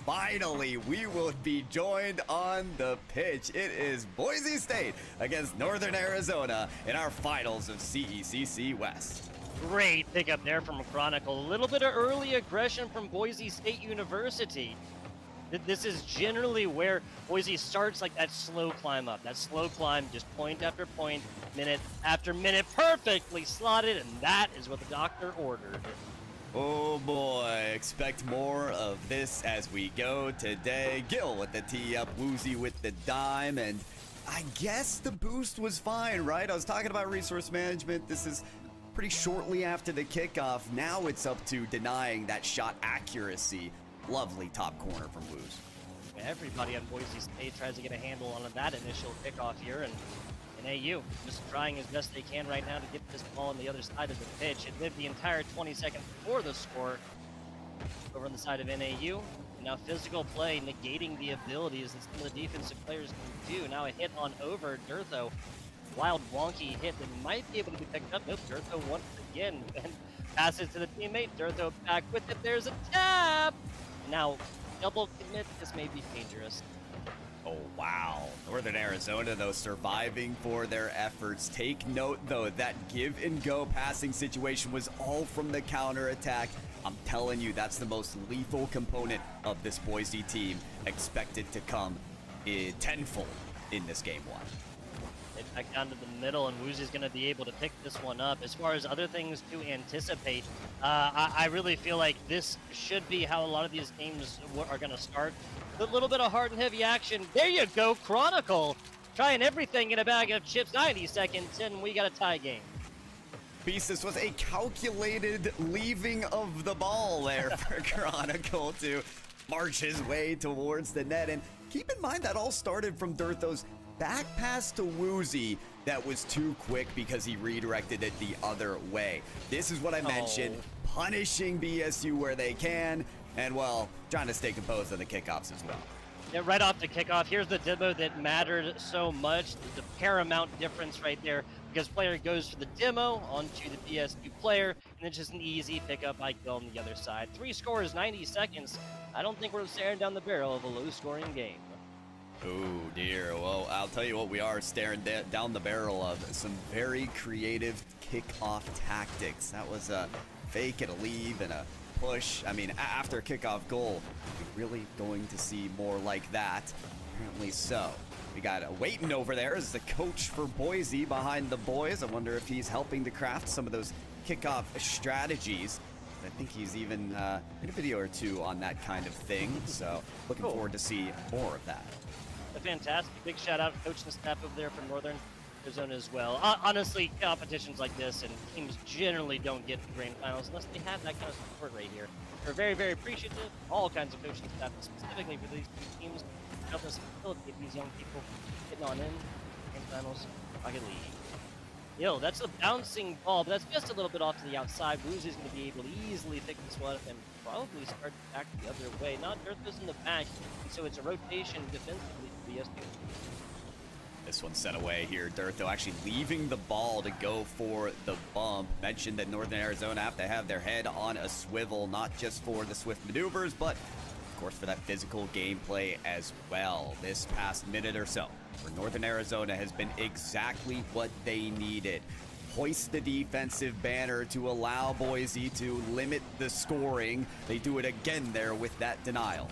finally, we will be joined on the pitch. It is Boise State against Northern Arizona in our finals of CECC West. Great pickup there from Chronicle. A little bit of early aggression from Boise State University. This is generally where Boise starts, like that slow climb up. That slow climb, just point after point, minute after minute, perfectly slotted, and that is what the doctor ordered. Oh boy, expect more of this as we go today. Gil with the tee up, Woozy with the dime, and I guess the boost was fine, right? I was talking about resource management. This is pretty shortly after the kickoff. Now it's up to denying that shot accuracy. Lovely top corner from Woos. Everybody on Boise State tries to get a handle on that initial kickoff here, and AU just trying as best they can right now to get this ball on the other side of the pitch. It lived the entire 20 seconds before the score over on the side of NAU. And now physical play negating the abilities that some of the defensive players can do. Now a hit on over Durtho. Wild wonky hit that might be able to be picked up. Nope, Durtho once again and passes to the teammate. Durtho back with it. There's a tap. Now double commit. This may be dangerous. Oh, wow. Northern Arizona, though, surviving for their efforts. Take note, though, that give and go passing situation was all from the counter attack. I'm telling you, that's the most lethal component of this Boise team. Expected to come tenfold in this game one. Back down to the middle, and Woozy's going to be able to pick this one up. As far as other things to anticipate, I really feel like this should be how a lot of these games are going to start. A little bit of hard and heavy action. There you go, Chronicle. Trying everything in a bag of chips. 90 seconds, and we got a tie game. Beast, this was a calculated leaving of the ball there for Chronicle to march his way towards the net. And keep in mind that all started from Durtho's back pass to Woozy that was too quick because he redirected it the other way. This is what I mentioned, punishing BSU where they can, and, well, trying to stay composed on the kickoffs as well. Yeah, right off the kickoff, here's the demo that mattered so much, the paramount difference right there, because player goes for the demo onto the BSU player, and it's just an easy pickup by Gil on the other side. 3 scores, 90 seconds. I don't think we're staring down the barrel of a low-scoring game. Oh dear, well, I'll tell you what, we are staring down the barrel of some very creative kickoff tactics. That was a fake and a leave and a push. I mean, after a kickoff goal, we're really going to see more like that. Apparently so. We got waiting over there is the coach for Boise behind the boys. I wonder if he's helping to craft some of those kickoff strategies. I think he's even in a video or two on that kind of thing. So looking forward to see more of that. A fantastic big shout out to coach and staff over there from Northern Arizona as well. Honestly, competitions like this and teams generally don't get to grand finals unless they have that kind of support right here. We're very, very appreciative. All kinds of coaching staff, specifically for these two teams, help us facilitate these young people getting on in grand finals. Rocket League. Yo, that's a bouncing ball, but that's just a little bit off to the outside. Woozy's going to be able to easily pick this one up and probably start back the other way. Not Durtho's in the back, so it's a rotation defensively for BSU. This one's set away here. Durtho actually leaving the ball to go for the bump. Mentioned that Northern Arizona have to have their head on a swivel, not just for the swift maneuvers, but of course for that physical gameplay as well. This past minute or so for Northern Arizona has been exactly what they needed. Hoist the defensive banner to allow Boise to limit the scoring. They do it again there with that denial.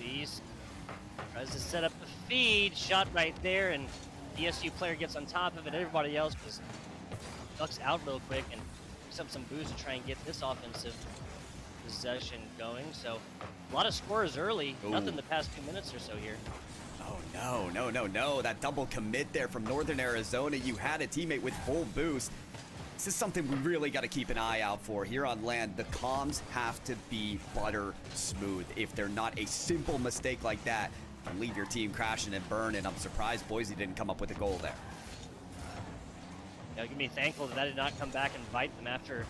Beast tries to set up the feed, shot right there, and the SU player gets on top of it. Everybody else just ducks out real quick and picks up some boost to try and get this offensive possession going. So a lot of scores early. Ooh. Nothing the past 2 minutes or so here. Oh, no. That double commit there from Northern Arizona. You had a teammate with full boost. This is something we really got to keep an eye out for here on land. The comms have to be butter smooth. If they're not, a simple mistake like that can leave your team crashing and burning. I'm surprised Boise didn't come up with a goal there. Yeah, you can be thankful that did not come back and bite them after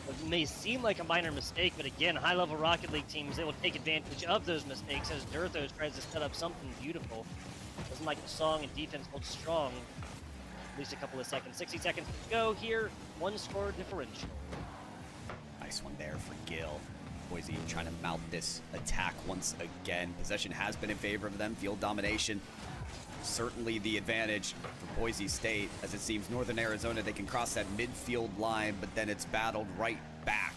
what may seem like a minor mistake, but again, high-level Rocket League teams, they will take advantage of those mistakes as Durtho tries to set up something beautiful. Doesn't like the song and defense holds strong. At least a couple of seconds. 60 seconds to go here. 1 score differential. Nice one there for Gil. Boise trying to mount this attack once again. Possession has been in favor of them. Field domination, certainly the advantage for Boise State. As it seems, Northern Arizona, they can cross that midfield line, but then it's battled right back.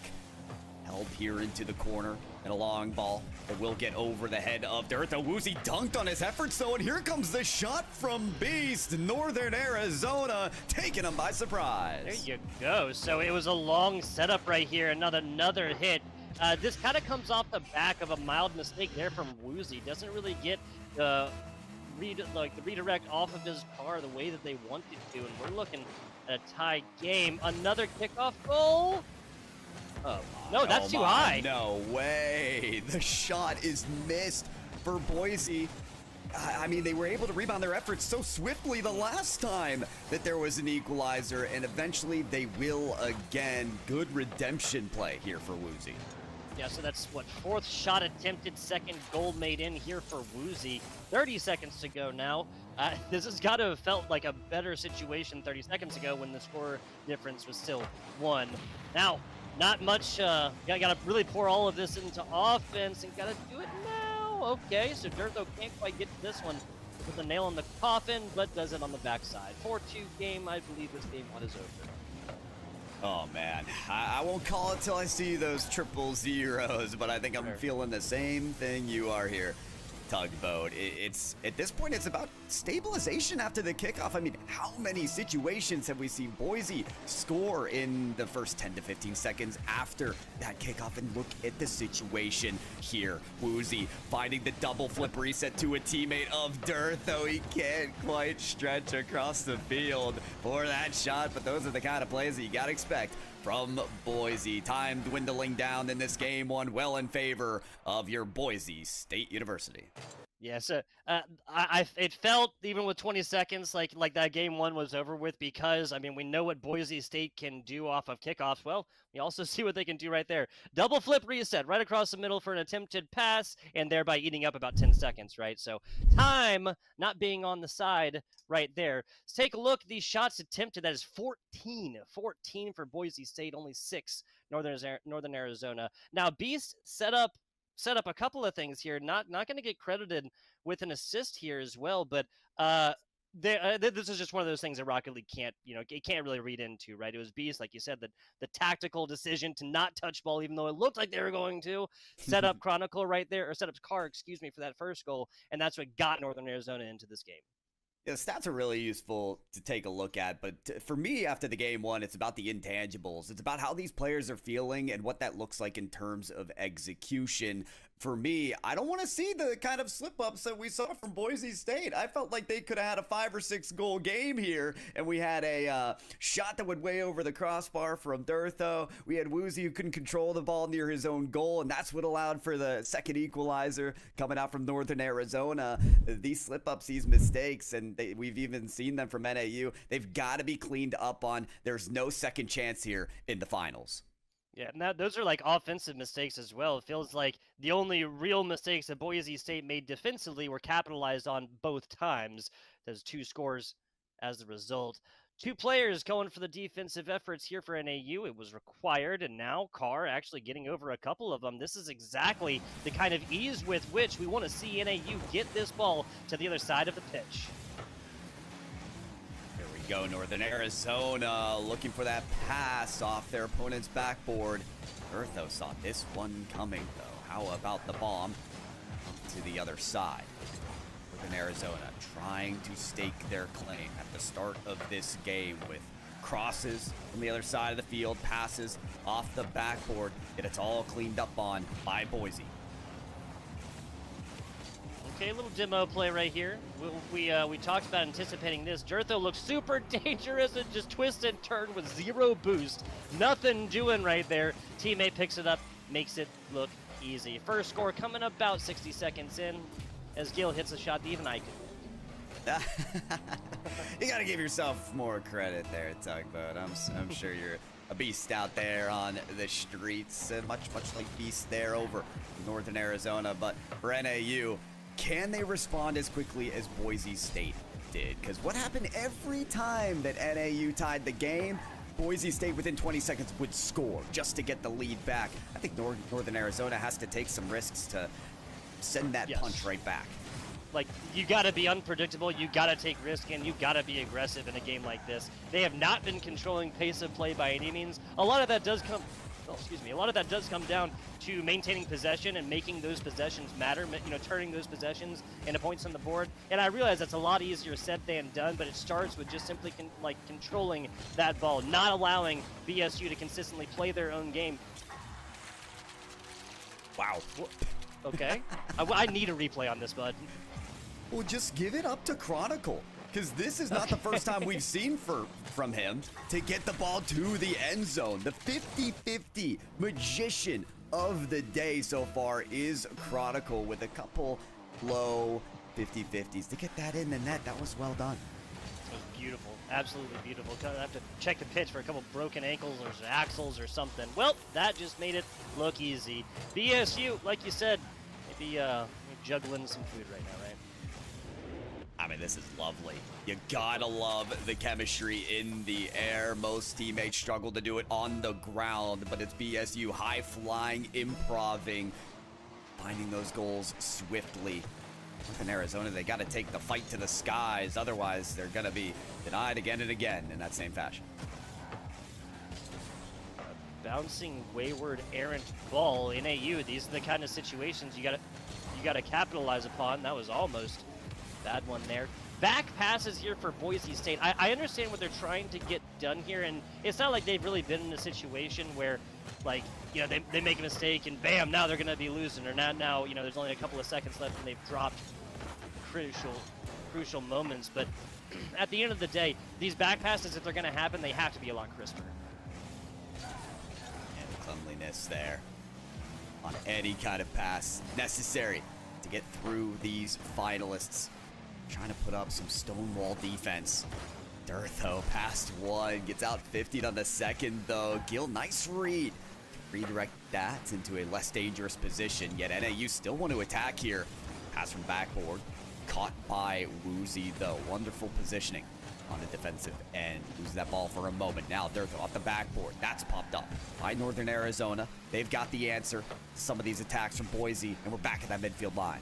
Held here into the corner, and a long ball that will get over the head of Dirtho. Woozy dunked on his efforts though, and here comes the shot from Beast. Northern Arizona taking them by surprise. There you go. So it was a long setup right here, another hit. This kind of comes off the back of a mild mistake there from Woozy. Doesn't really get the redirect off of his car the way that they wanted to, and we're looking at a tie game. Another kickoff goal. Oh, no, that's too high. No way. The shot is missed for Boise. I mean, they were able to rebound their efforts so swiftly the last time that there was an equalizer, and eventually they will again. Good redemption play here for Woozy. Yeah, so that's what, fourth shot attempted, second goal made in here for Woozy. 30 seconds to go now. This has got to have felt like a better situation 30 seconds ago when the score difference was still 1. Now, not much, gotta really pour all of this into offense and gotta do it now. Okay, so Dirtho can't quite get to this one with a nail in the coffin, but does it on the backside. 4-2 game, I believe this game 1 is over. Oh man, I won't call it till I see those 000s, but I think I'm feeling the same thing you are here. Tugboat. It's at this point, it's about stabilization after the kickoff. I mean, how many situations have we seen Boise score in the first 10 to 15 seconds after that kickoff? And look at the situation here. Woozy finding the double flip reset to a teammate of Dirtho. He can't quite stretch across the field for that shot, but those are the kind of plays that you gotta expect from Boise. Time dwindling down in this game 1, well in favor of your Boise State University. Yeah, so it felt, even with 20 seconds, like that game 1 was over with, because, I mean, we know what Boise State can do off of kickoffs. Well, we also see what they can do right there. Double flip reset right across the middle for an attempted pass, and thereby eating up about 10 seconds, right? So time not being on the side right there. Let's take a look. These shots attempted, that is 14. 14 for Boise State, only 6 Northern Arizona. Now, Beast set up a couple of things here. Not going to get credited with an assist here as well, but this is just one of those things that Rocket League can't really read into, right? It was Beast, like you said, the tactical decision to not touch ball, even though it looked like they were going to. Set up Chronicle right there, or set up Car, excuse me, for that first goal, and that's what got Northern Arizona into this game. Yeah, the stats are really useful to take a look at, but for me, after the game 1, it's about the intangibles. It's about how these players are feeling and what that looks like in terms of execution. For me, I don't want to see the kind of slip-ups that we saw from Boise State. I felt like they could have had a 5 or 6 goal game here, and we had a shot that went way over the crossbar from Dirtho. We had Woozy who couldn't control the ball near his own goal, and that's what allowed for the second equalizer coming out from Northern Arizona. These slip-ups, these mistakes, and we've even seen them from NAU, they've got to be cleaned up on. There's no second chance here in the finals. Yeah, and those are like offensive mistakes as well. It feels like the only real mistakes that Boise State made defensively were capitalized on both times. There's 2 scores as the result. 2 players going for the defensive efforts here for NAU. It was required, and now Carr actually getting over a couple of them. This is exactly the kind of ease with which we want to see NAU get this ball to the other side of the pitch. Go Northern Arizona looking for that pass off their opponent's backboard. Dirtho saw this one coming though. How about the bomb up to the other side? Northern Arizona trying to stake their claim at the start of this game with crosses from the other side of the field, passes off the backboard, and it's all cleaned up on by Boise. Okay, a little demo play right here. We talked about anticipating this. Dirtho looks super dangerous and just twist and turn with 0 boost. Nothing doing right there. Teammate picks it up, makes it look easy. First score coming about 60 seconds in as Gil hits a shot that even I could. You gotta give yourself more credit there, Tugboat. I'm sure you're a beast out there on the streets, much like Beast there over Northern Arizona. But for NAU, can they respond as quickly as Boise State did? Because what happened every time that NAU tied the game, Boise State within 20 seconds would score just to get the lead back. I think Northern Arizona has to take some risks to send that punch right back. Like, you got to be unpredictable, you got to take risk, and you got to be aggressive in a game like this. They have not been controlling pace of play by any means. A lot of that does come down to maintaining possession and making those possessions matter, you know, turning those possessions into points on the board. And I realize that's a lot easier said than done, but it starts with just simply controlling that ball, not allowing BSU to consistently play their own game. Wow. Okay. I need a replay on this, bud. Well, just give it up to Chronicle, because this is not the first time we've seen from him to get the ball to the end zone. The 50-50 magician of the day so far is Chronicle with a couple low 50-50s. To get that in the net, that was well done. It was beautiful, absolutely beautiful. I have to check the pitch for a couple broken ankles or axles or something. Well, that just made it look easy. BSU, like you said, maybe juggling some food right now, right? I mean, this is lovely. You gotta love the chemistry in the air. Most teammates struggle to do it on the ground, but it's BSU high-flying, improving, finding those goals swiftly. Northern Arizona, they gotta take the fight to the skies. Otherwise, they're gonna be denied again and again in that same fashion. Bouncing, wayward, errant ball in AU. These are the kind of situations you gotta capitalize upon. That was almost bad one there. Back passes here for Boise State. I understand what they're trying to get done here, and it's not like they've really been in a situation where, like, you know, they make a mistake and bam, now they're going to be losing, or now, you know, there's only a couple of seconds left and they've dropped crucial moments. But at the end of the day, these back passes, if they're going to happen, they have to be a lot crisper. And cleanliness there on any kind of pass necessary to get through these finalists. Trying to put up some stonewall defense. Durtho past one, gets out 50 on the second though. Gill, nice read. Redirect that into a less dangerous position, yet NAU still want to attack here. Pass from backboard, caught by Woozy though. Wonderful positioning on the defensive end. Loses that ball for a moment. Now Durtho off the backboard. That's popped up by Northern Arizona. They've got the answer. Some of these attacks from Boise, and we're back at that midfield line.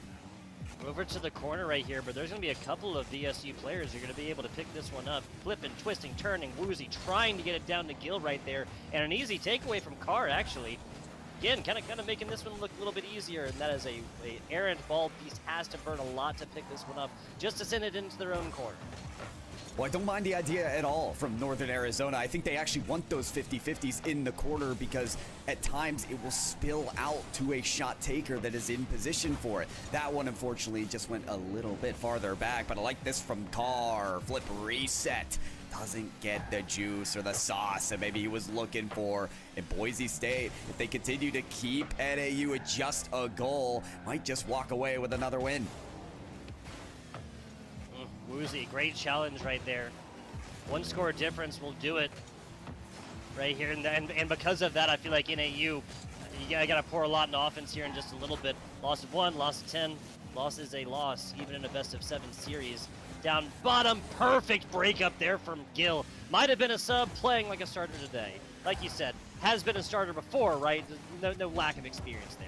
Over to the corner right here, but there's going to be a couple of VSU players who are going to be able to pick this one up. Flipping, twisting, turning, Woozy trying to get it down to Gill right there. And an easy takeaway from Carr, actually. Again, kind of making this one look a little bit easier, and that is a errant ball piece. Has to burn a lot to pick this one up, just to send it into their own corner. Well, I don't mind the idea at all from Northern Arizona. I think they actually want those 50-50s in the corner because at times it will spill out to a shot taker that is in position for it. That one, unfortunately, just went a little bit farther back, but I like this from Carr. Flip reset. Doesn't get the juice or the sauce that maybe he was looking for. In Boise State, if they continue to keep NAU at just a goal, might just walk away with another win. Woozy, great challenge right there. One score difference will do it right here. And because of that, I feel like NAU, you got to pour a lot in offense here in just a little bit. Loss of 1, loss of 10. Loss is a loss, even in a best-of-7 series. Down bottom, perfect break up there from Gill. Might have been a sub playing like a starter today. Like you said, has been a starter before, right? No lack of experience there.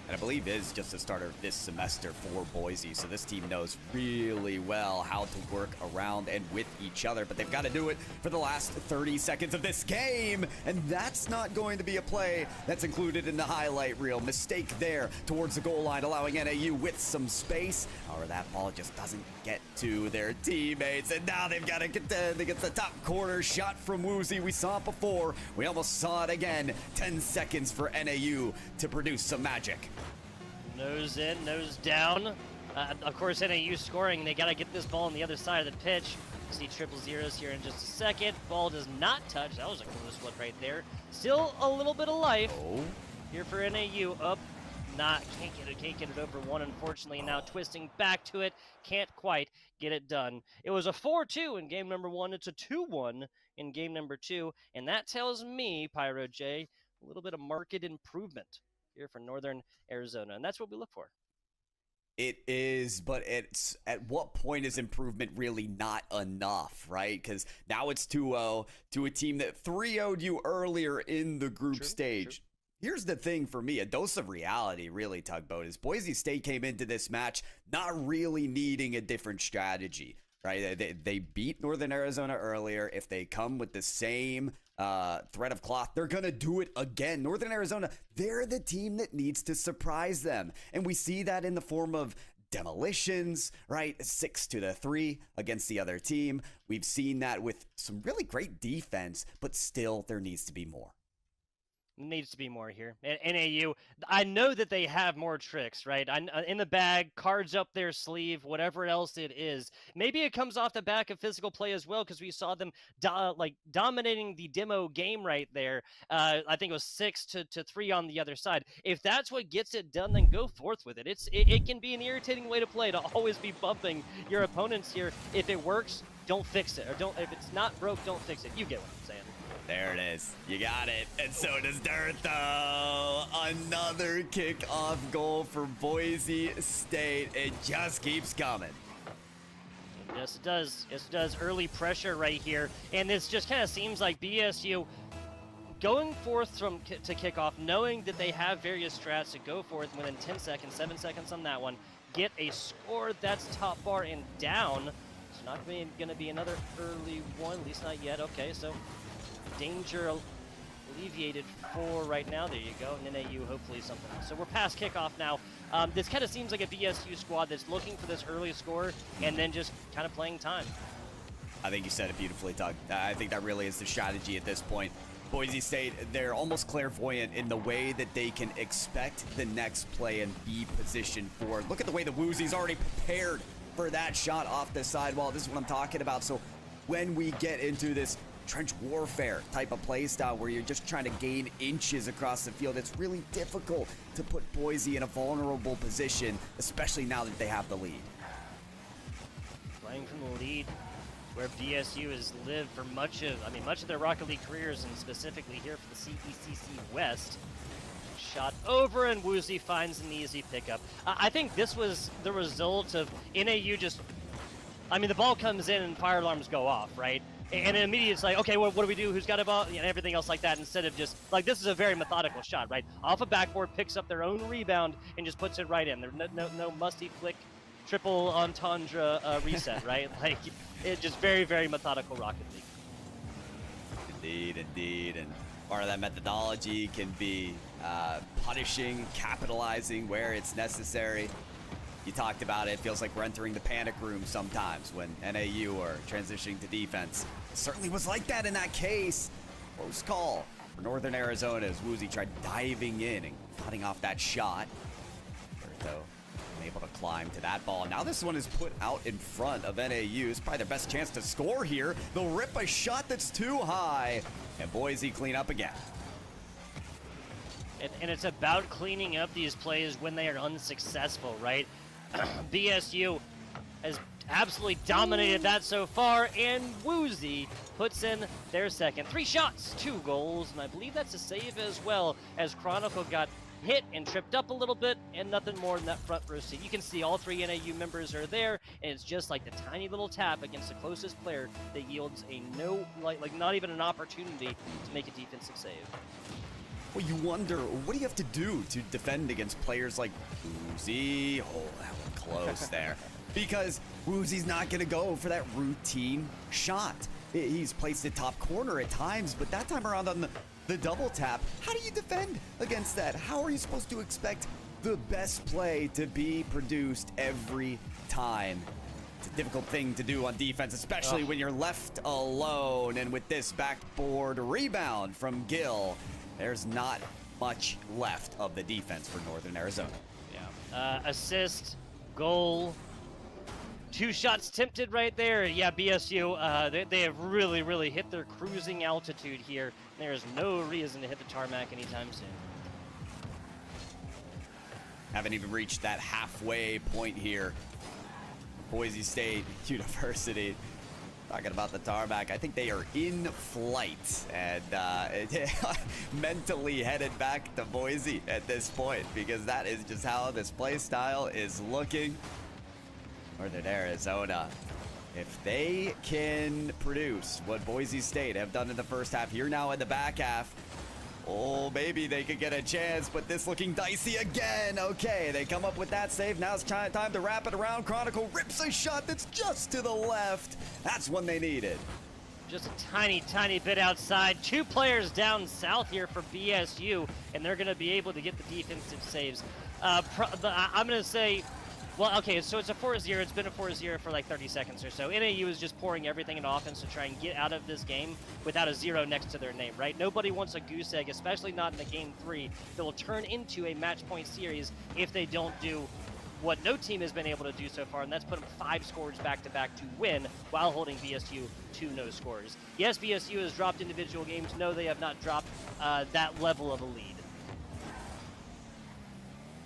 And I believe is just a starter this semester for Boise, so this team knows really well how to work around and with each other, but they've got to do it for the last 30 seconds of this game, and that's not going to be a play that's included in the highlight reel. Mistake there towards the goal line, allowing NAU with some space. However, that ball just doesn't get to their teammates, and now they've got to contend against the top corner shot from Woozy. We saw it before. We almost saw it again. 10 seconds for NAU to produce some magic. Nose in, nose down. Of course, NAU scoring. They got to get this ball on the other side of the pitch. See triple zeros here in just a second. Ball does not touch. That was a close one right there. Still a little bit of life here for NAU. Up, can't get it over one, unfortunately. Now twisting back to it. Can't quite get it done. It was a 4-2 in game number 1. It's a 2-1 in game number 2. And that tells me, PyroJ, a little bit of market improvement here for Northern Arizona, and that's what we look for. It is, but it's at what point is improvement really not enough, right? Because now it's 2-0 to a team that 3-0'd you earlier in the group stage. Here's the thing for me, a dose of reality, really, Tugboat, is Boise State came into this match not really needing a different strategy, right? They beat Northern Arizona earlier. If they come with the same thread of cloth, they're going to do it again. Northern Arizona, they're the team that needs to surprise them. And we see that in the form of demolitions, right? 6-3 against the other team. We've seen that with some really great defense, but still there needs to be more. Needs to be more here. NAU, I know that they have more tricks, right? In the bag, cards up their sleeve, whatever else it is. Maybe it comes off the back of physical play as well, because we saw them dominating the demo game right there. I think it was 6-3 on the other side. If that's what gets it done, then go forth with it. It can be an irritating way to play, to always be bumping your opponents here. If it works, don't fix it, or if it's not broke, don't fix it. You get what I'm saying. There it is. You got it. And so does Dirt, though. Another kickoff goal for Boise State. It just keeps coming. Yes, it does. Yes, it does. Early pressure right here. And this just kind of seems like BSU going forth to kickoff, knowing that they have various strats to go forth within 10 seconds, 7 seconds on that one. Get a score that's top bar and down. It's not going to be another early one, at least not yet. Okay, so danger alleviated for right now. There you go. And NAU, hopefully something. So we're past kickoff now. This kind of seems like a BSU squad that's looking for this early score and then just kind of playing time. I think you said it beautifully, Doug. I think that really is the strategy at this point. Boise State, they're almost clairvoyant in the way that they can expect the next play and be positioned for. Look at the way the Woozy's already prepared for that shot off the sidewall. This is what I'm talking about. So when we get into this trench warfare type of play style where you're just trying to gain inches across the field, it's really difficult to put Boise in a vulnerable position, especially now that they have the lead. Playing from the lead, where BSU has lived for much of their Rocket League careers, and specifically here for the CECC West. Shot over, and Woozy finds an easy pickup. I think this was the result of NAU just, the ball comes in and fire alarms go off, right? And immediately it's like, okay, what do we do? Who's got a ball? And everything else like that, instead of just, this is a very methodical shot, right? Off a backboard, picks up their own rebound, and just puts it right in. There's no musty flick, triple entendre reset, right? It's just very, very methodical Rocket League. Indeed. And part of that methodology can be punishing, capitalizing where it's necessary. You talked about it. Feels like we're entering the panic room sometimes when NAU are transitioning to defense. It certainly was like that in that case. Close call for Northern Arizona as Woozy tried diving in and cutting off that shot. Though able to climb to that ball. Now this one is put out in front of NAU. It's probably their best chance to score here. They'll rip a shot that's too high, and Boise clean up again. And it's about cleaning up these plays when they are unsuccessful, right? BSU has absolutely dominated that so far, and Woozy puts in their second. 3 shots, 2 goals, and I believe that's a save as well, as Chronicle got hit and tripped up a little bit, and nothing more than that front row seat. You can see all 3 NAU members are there, and it's just like the tiny little tap against the closest player that yields a not even an opportunity to make a defensive save. Well, you wonder, what do you have to do to defend against players like Woozy? Oh, that one close there. Because Woozy's not going to go for that routine shot. He's placed it top corner at times, but that time around on the double tap, how do you defend against that? How are you supposed to expect the best play to be produced every time? It's a difficult thing to do on defense, especially when you're left alone. And with this backboard rebound from Gill, there's not much left of the defense for Northern Arizona. Yeah. Assist, goal, 2 shots tempted right there. Yeah, BSU, they have really, really hit their cruising altitude here. There's no reason to hit the tarmac anytime soon. Haven't even reached that halfway point here. Boise State University. Talking about the tarmac, I think they are in flight and mentally headed back to Boise at this point, because that is just how this play style is looking. Northern Arizona, if they can produce what Boise State have done in the first half, here now in the back half, oh, maybe they could get a chance, but this looking dicey again. Okay, they come up with that save. Now it's time to wrap it around. Chronicle rips a shot that's just to the left. That's one they needed. Just a tiny bit outside. 2 players down south here for BSU, and they're going to be able to get the defensive saves. I'm going to say, well, okay, so it's a 4-0. It's been a 4-0 for like 30 seconds or so. NAU is just pouring everything in offense to try and get out of this game without a 0 next to their name, right? Nobody wants a goose egg, especially not in a game 3, that will turn into a match point series if they don't do what no team has been able to do so far, and that's put them 5 scores back-to-back to win while holding BSU to no scores. Yes, BSU has dropped individual games. No, they have not dropped that level of a lead.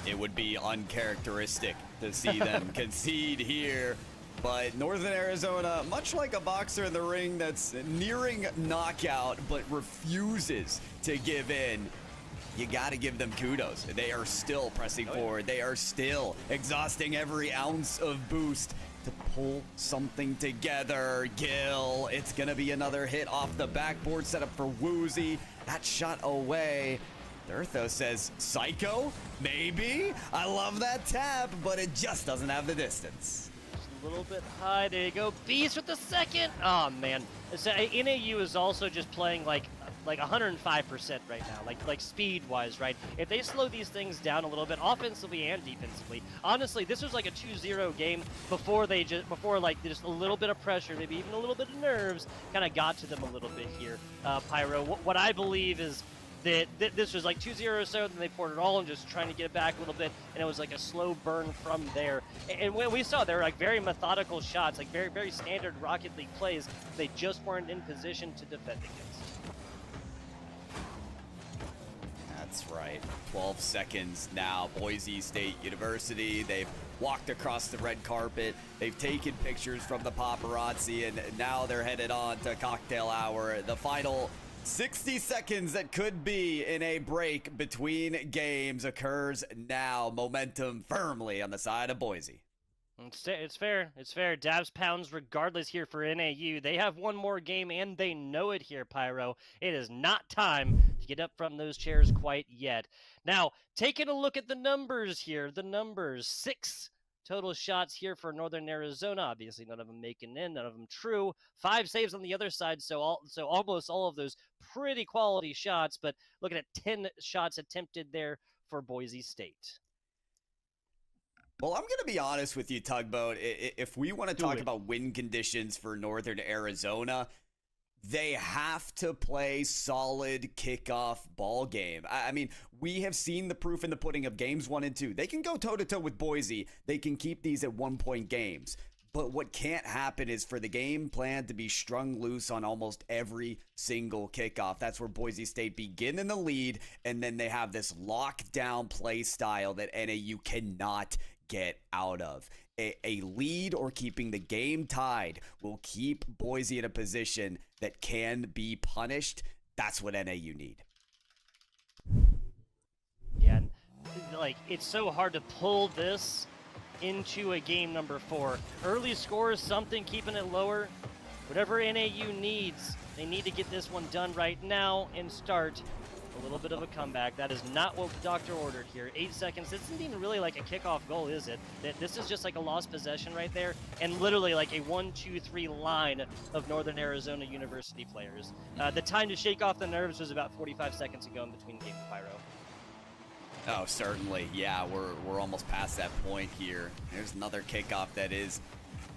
It would be uncharacteristic to see them concede here, but Northern Arizona, much like a boxer in the ring that's nearing knockout but refuses to give in, you got to give them kudos. They are still pressing forward. They are still exhausting every ounce of boost to pull something together. Gill, it's going to be another hit off the backboard, set up for Woozy. That shot away. Durtho says, Psycho? Maybe? I love that tap, but it just doesn't have the distance. Just a little bit high. There you go. Beast with the second. Oh, man. So, NAU is also just playing like 105% right now, like speed-wise, right? If they slow these things down a little bit, offensively and defensively, honestly, this was like a 2-0 game before like just a little bit of pressure, maybe even a little bit of nerves, kind of got to them a little bit here. Pyro, what I believe is that this was like 2-0 or so, then they poured it all and just trying to get it back a little bit, and it was like a slow burn from there. And when we saw, they were like very methodical shots, like very, very standard Rocket League plays. They just weren't in position to defend against. That's right. 12 seconds now. Boise State University. They've walked across the red carpet. They've taken pictures from the paparazzi, and now they're headed on to cocktail hour. The final 60 seconds that could be in a break between games occurs now. Momentum firmly on the side of Boise. It's fair. It's fair. Dabs pounds regardless here for NAU. They have one more game, and they know it here, Pyro. It is not time to get up from those chairs quite yet. Now, taking a look at the numbers here. The numbers, 6 total shots here for Northern Arizona. Obviously, none of them making in, none of them true. 5 saves on the other side, so almost all of those pretty quality shots, but looking at 10 shots attempted there for Boise State. Well, I'm going to be honest with you, Tugboat. If we want to talk about win conditions for Northern Arizona, they have to play solid kickoff ball game. I mean, we have seen the proof in the pudding of games 1 and 2. They can go toe-to-toe with Boise. They can keep these at 1-point games. But what can't happen is for the game plan to be strung loose on almost every single kickoff. That's where Boise State begin in the lead, and then they have this lockdown play style that NAU cannot get out of. A lead or keeping the game tied will keep Boise in a position that can be punished. That's what NAU need. Yeah, like, it's so hard to pull this into a game number 4. Early scores, something keeping it lower. Whatever NAU needs, they need to get this one done right now and start a little bit of a comeback. That is not what the doctor ordered here. 8 seconds. This isn't even really like a kickoff goal, is it? This is just like a lost possession right there, and literally like a 1-2-3 line of Northern Arizona University players. The time to shake off the nerves was about 45 seconds ago in between game and Pyro. Oh, certainly. Yeah, we're almost past that point here. There's another kickoff that is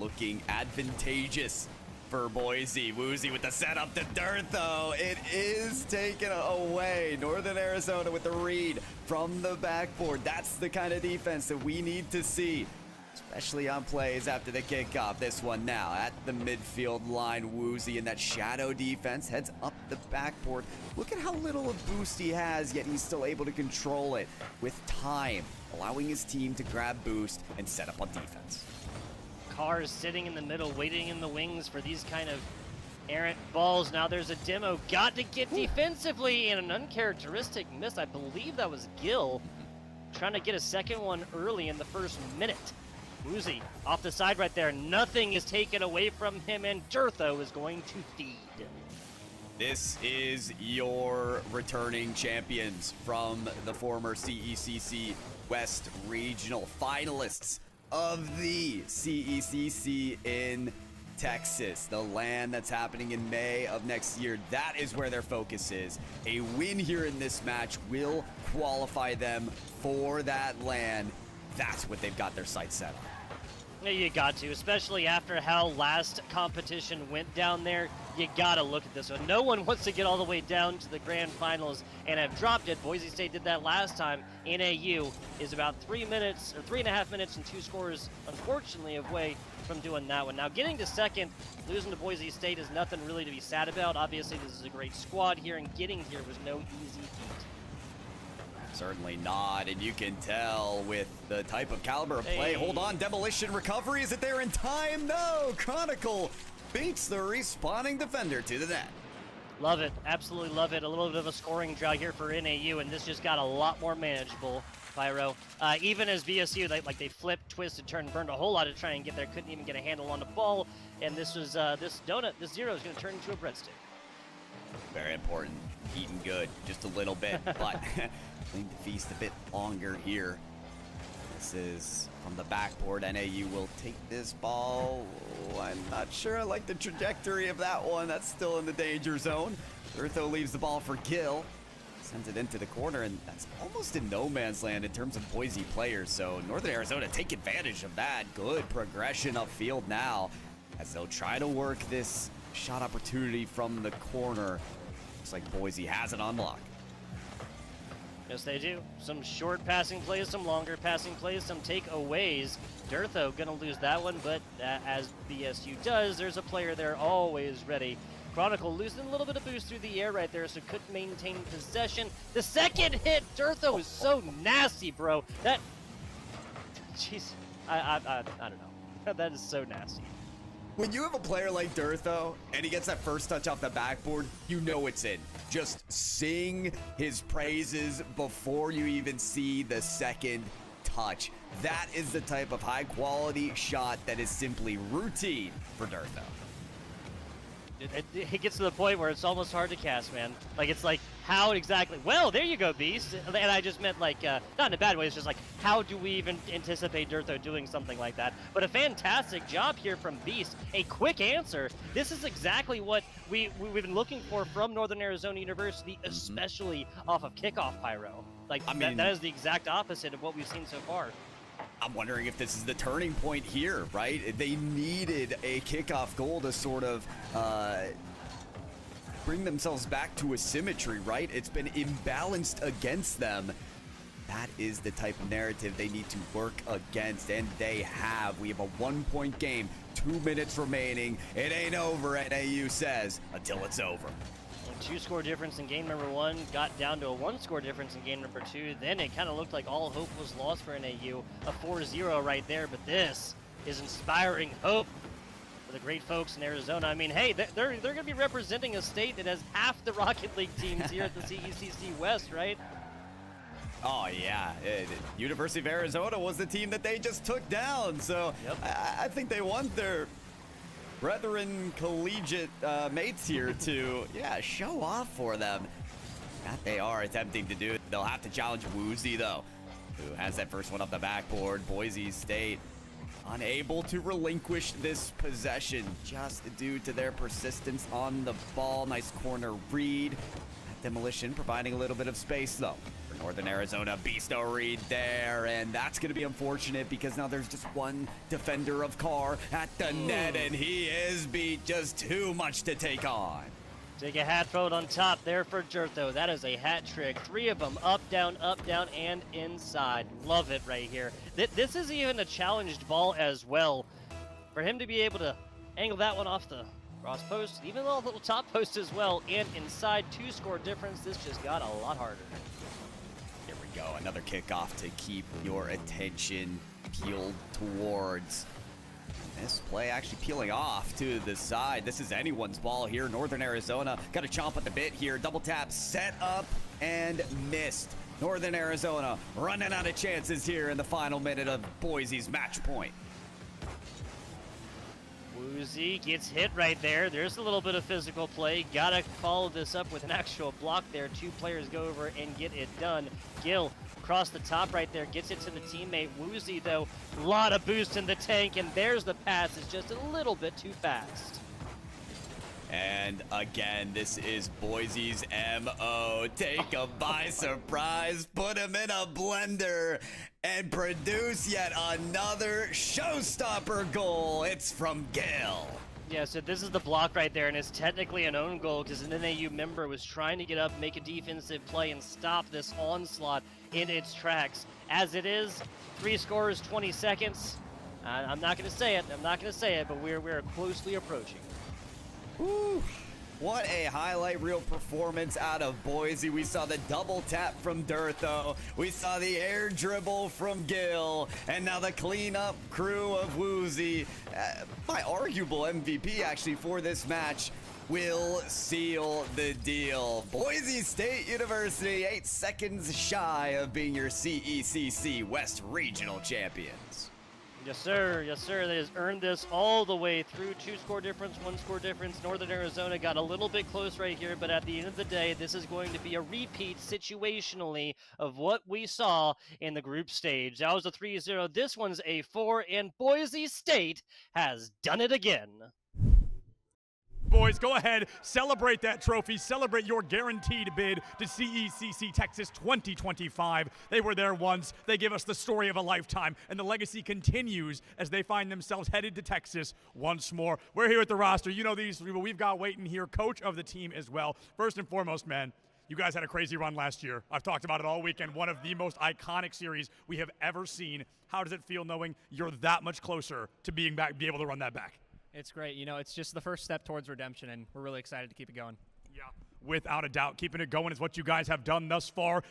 looking advantageous for Boise. Woozy with the setup to Durtho. It is taken away. Northern Arizona with the read from the backboard. That's the kind of defense that we need to see, especially on plays after the kickoff. This one now at the midfield line. Woozy in that shadow defense heads up the backboard. Look at how little of boost he has, yet he's still able to control it with time, allowing his team to grab boost and set up on defense. cars sitting in the middle, waiting in the wings for these kind of errant balls. Now there's a demo. Got to get defensively, and an uncharacteristic miss. I believe that was Gill trying to get a second one early in the first minute. Woozy off the side right there. Nothing is taken away from him, and Durtho is going to feed. This is your returning champions from the former CECC West Regional finalists of the CECC in Texas, the LAN that's happening in May of next year. That is where their focus is. A win here in this match will qualify them for that LAN. That's what they've got their sights set on. You got to, especially after how last competition went down there. You gotta look at this one. No one wants to get all the way down to the grand finals and have dropped it. Boise State did that last time. NAU is about 3 minutes, or 3.5 minutes and 2 scores, unfortunately, away from doing that one. Now, getting to second, losing to Boise State is nothing really to be sad about. Obviously, this is a great squad here, and getting here was no easy feat. Certainly not, and you can tell with the type of caliber of play. Hey. Hold on, demolition recovery. Is it there in time? No. Chronicle beats the respawning defender to the net. Love it, absolutely love it. A little bit of a scoring drought here for NAU, and this just got a lot more manageable. Pyro, even as VSU, they flipped, twisted, turned, burned a whole lot to try and get there. Couldn't even get a handle on the ball, and this was this zero is going to turn into a breadstick. Very important. Eating good, just a little bit, but need to feast a bit longer here. This is from the backboard. NAU will take this ball. I'm not sure I like the trajectory of that one. That's still in the danger zone. Durtho leaves the ball for Gill. Sends it into the corner, and that's almost in no man's land in terms of Boise players. So Northern Arizona take advantage of that. Good progression upfield now as they'll try to work this shot opportunity from the corner. Looks like Boise has it on lock. Yes, they do. Some short passing plays, some longer passing plays, some takeaways. Durtho gonna lose that one, but as BSU does, there's a player there always ready. Chronicle losing a little bit of boost through the air right there, so couldn't maintain possession. The second hit, Durtho is so nasty, bro. That, jeez, I don't know. That is so nasty. When you have a player like Durtho and he gets that first touch off the backboard, you know it's in. Just sing his praises before you even see the second touch. That is the type of high quality shot that is simply routine for Durtho. It gets to the point where it's almost hard to cast, man. Like, it's like, how exactly? Well, there you go, Beast. And I just meant, like, not in a bad way. It's just like, how do we even anticipate Durtho doing something like that? But a fantastic job here from Beast. A quick answer. This is exactly what we've been looking for from Northern Arizona University, especially off of kickoff, Pyro. Like, I mean, that is the exact opposite of what we've seen so far. I'm wondering if this is the turning point here, right? They needed a kickoff goal to sort of bring themselves back to a symmetry, right? It's been imbalanced against them. That is the type of narrative they need to work against, and they have. We have a 1-point game, 2 minutes remaining. It ain't over, NAU says, until it's over. 2-score difference in game number 1, got down to a 1-score difference in game number 2. Then it kind of looked like all hope was lost for NAU. A 4-0 right there, but this is inspiring hope for the great folks in Arizona. I mean, hey, they're going to be representing a state that has half the Rocket League teams here at the CECC West, right? Oh, yeah. University of Arizona was the team that they just took down, so yep. I think they want their brethren collegiate mates here to, show off for them. That they are attempting to do. They'll have to challenge Woozy, though, who has that first one off the backboard. Boise State unable to relinquish this possession just due to their persistence on the ball. Nice corner read. That demolition providing a little bit of space, though, for Northern Arizona. Beasto read there, and that's going to be unfortunate because now there's just one defender of Carr at the net, and he is beat. Just too much to take on. Take a hat, throw it on top there for Durtho. That is a hat trick. 3 of them, up, down, and inside. Love it right here. This is even a challenged ball as well. For him to be able to angle that one off the cross post, even a little top post as well, and inside, 2-score difference. This just got a lot harder. Here we go, another kickoff to keep your attention peeled towards. This play actually peeling off to the side. This is anyone's ball here. Northern Arizona got a chomp at the bit here. Double tap, set up, and missed. Northern Arizona running out of chances here in the final minute of Boise's match point. Woozy gets hit right there. There's a little bit of physical play. Gotta follow this up with an actual block there. Two players go over and get it done. Gill across the top right there, gets it to the teammate. Woozy, though, a lot of boost in the tank, and there's the pass. It's just a little bit too fast. And again, this is Boise's MO. Take them by surprise, put them in a blender, and produce yet another showstopper goal. It's from Gill. Yeah, so this is the block right there, and it's technically an own goal because an NAU member was trying to get up, make a defensive play, and stop this onslaught in its tracks. As it is, 3 scores, 20 seconds. I'm not going to say it, but we're closely approaching. Woo. What a highlight reel performance out of Boise. We saw the double tap from Durtho. We saw the air dribble from Gill. And now the cleanup crew of Woozy. My arguable MVP actually for this match will seal the deal. Boise State University 8 seconds shy of being your CECC West Regional champions. Yes, sir. Yes, sir. They has earned this all the way through. 2 score difference, 1 score difference. Northern Arizona got a little bit close right here, but at the end of the day, this is going to be a repeat situationally of what we saw in the group stage. That was a 3-0. This one's a 4, and Boise State has done it again. Boys, go ahead, celebrate that trophy, celebrate your guaranteed bid to CECC Texas 2025. They were there once, they give us the story of a lifetime, and the legacy continues as they find themselves headed to Texas once more. We're here at the roster. You know these people we've got waiting here, coach of the team as well. First and foremost, man, you guys had a crazy run last year. I've talked about it all weekend. One of the most iconic series we have ever seen. How does it feel knowing you're that much closer to being back, be able to run that back? It's great. You know, it's just the first step towards redemption, and we're really excited to keep it going. Yeah, without a doubt. Keeping it going is what you guys have done thus far.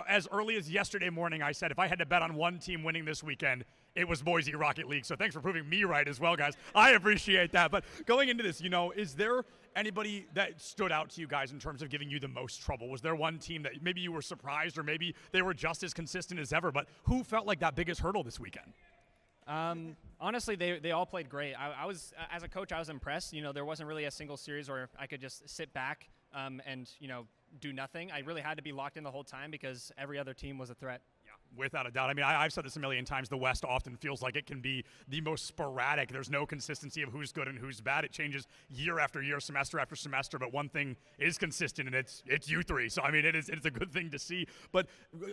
As early as yesterday morning, I said if I had to bet on one team winning this weekend, it was Boise Rocket League. So thanks for proving me right as well, guys. I appreciate that. But going into this, you know, is there anybody that stood out to you guys in terms of giving you the most trouble? Was there one team that maybe you were surprised or maybe they were just as consistent as ever? But who felt like that biggest hurdle this weekend? Honestly, they all played great. I was, as a coach, I was impressed. You know, there wasn't really a single series where I could just sit back and, you know, do nothing. I really had to be locked in the whole time because every other team was a threat. Without a doubt. I mean, I've said this a million times. The West often feels like it can be the most sporadic. There's no consistency of who's good and who's bad. It changes year after year, semester after semester. But one thing is consistent, and it's you three. So, I mean, it's a good thing to see. But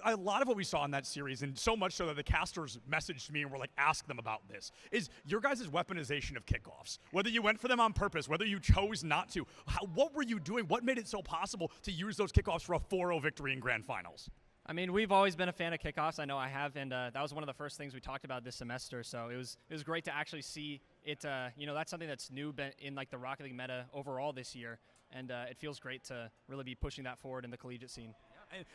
a lot of what we saw in that series, and so much so that the casters messaged me and were like, ask them about this, is your guys' weaponization of kickoffs. Whether you went for them on purpose, whether you chose not to. What were you doing? What made it so possible to use those kickoffs for a 4-0 victory in grand finals? I mean, we've always been a fan of kickoffs. I know I have, and that was one of the first things we talked about this semester. So it was great to actually see it. You know, that's something that's new in like the Rocket League meta overall this year, and it feels great to really be pushing that forward in the collegiate scene.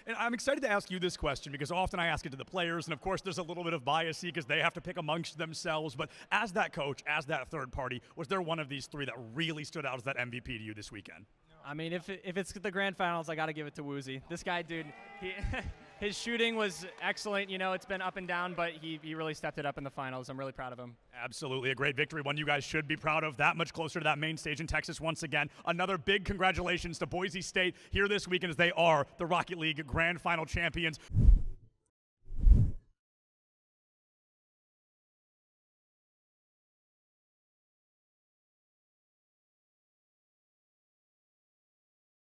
And I'm excited to ask you this question because often I ask it to the players, and of course there's a little bit of bias because they have to pick amongst themselves. But as that coach, as that third party, was there one of these three that really stood out as that MVP to you this weekend? I mean, if it's the grand finals, I got to give it to Woozy. This guy, dude, his shooting was excellent. You know, it's been up and down, but he really stepped it up in the finals. I'm really proud of him. Absolutely. A great victory, one you guys should be proud of. That much closer to that main stage in Texas once again. Another big congratulations to Boise State here this weekend as they are the Rocket League Grand Final champions.